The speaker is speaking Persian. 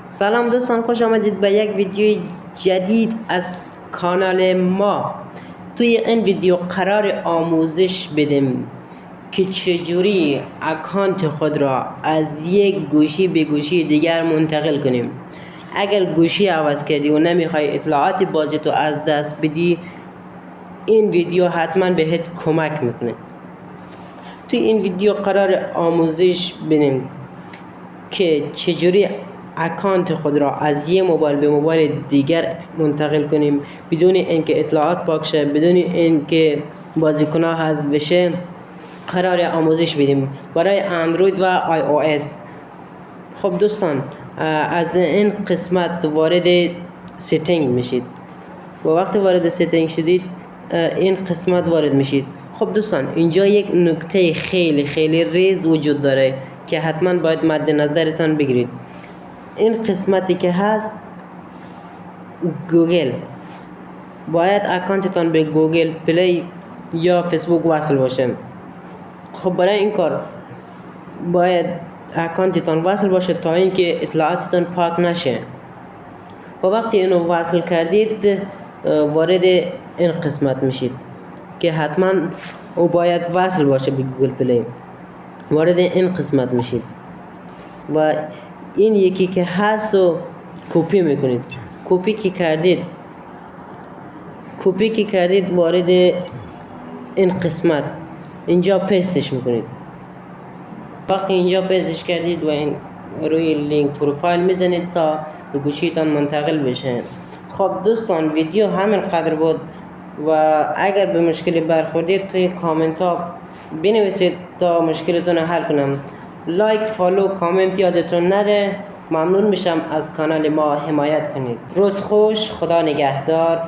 سلام دوستان، خوش آمدید به یک ویدیو جدید از کانال ما. توی این ویدیو قرار آموزش بدیم که چجوری اکانت خود را از یک گوشی به گوشی دیگر منتقل کنیم. اگر گوشی عوض کردی و نمیخوای اطلاعات بازی تو از دست بدی، این ویدیو حتما بهت کمک میکنه. توی این ویدیو قرار آموزش بدیم که چجوری اکانت خود را از یک موبایل به موبایل دیگر منتقل کنیم بدون اینکه اطلاعات پاک شه، بدون اینکه بازیکن‌ها حذف بشه. قرار آموزش بدیم برای اندروید و آی او اس. خب دوستان، از این قسمت وارد ستینگ میشید و وقتی وارد ستینگ شدید این قسمت وارد میشید. خب دوستان، اینجا یک نکته خیلی ریز وجود داره که حتما باید مد نظرتان بگیرید. این قسمتی که هست گوگل، باید اکانتتان به گوگل پلی یا فیسبوک وصل باشه. خب برای این کار باید اکانتتان وصل باشه تا اینکه اطلاعاتتان پاک نشه. و وقتی اینو وصل کردید وارد این قسمت میشید که حتما او باید وصل باشه به گوگل پلی. وارد این قسمت میشید و این یکی که هست رو کپی میکنید. کپی که کردید وارد این قسمت اینجا پیستش میکنید. وقتی اینجا پیستش کردید و این روی لینک پروفایل میزنید تا به گوشیتان منتقل بشه. خب دوستان، ویدیو همین قدر بود و اگر به مشکلی برخوردید توی کامنت ها بنویسید تا مشکلتون رو حل کنم. لایک، فالو، کامنت یادتون نره. ممنون میشم از کانال ما حمایت کنید. روز خوش، خدا نگهدار.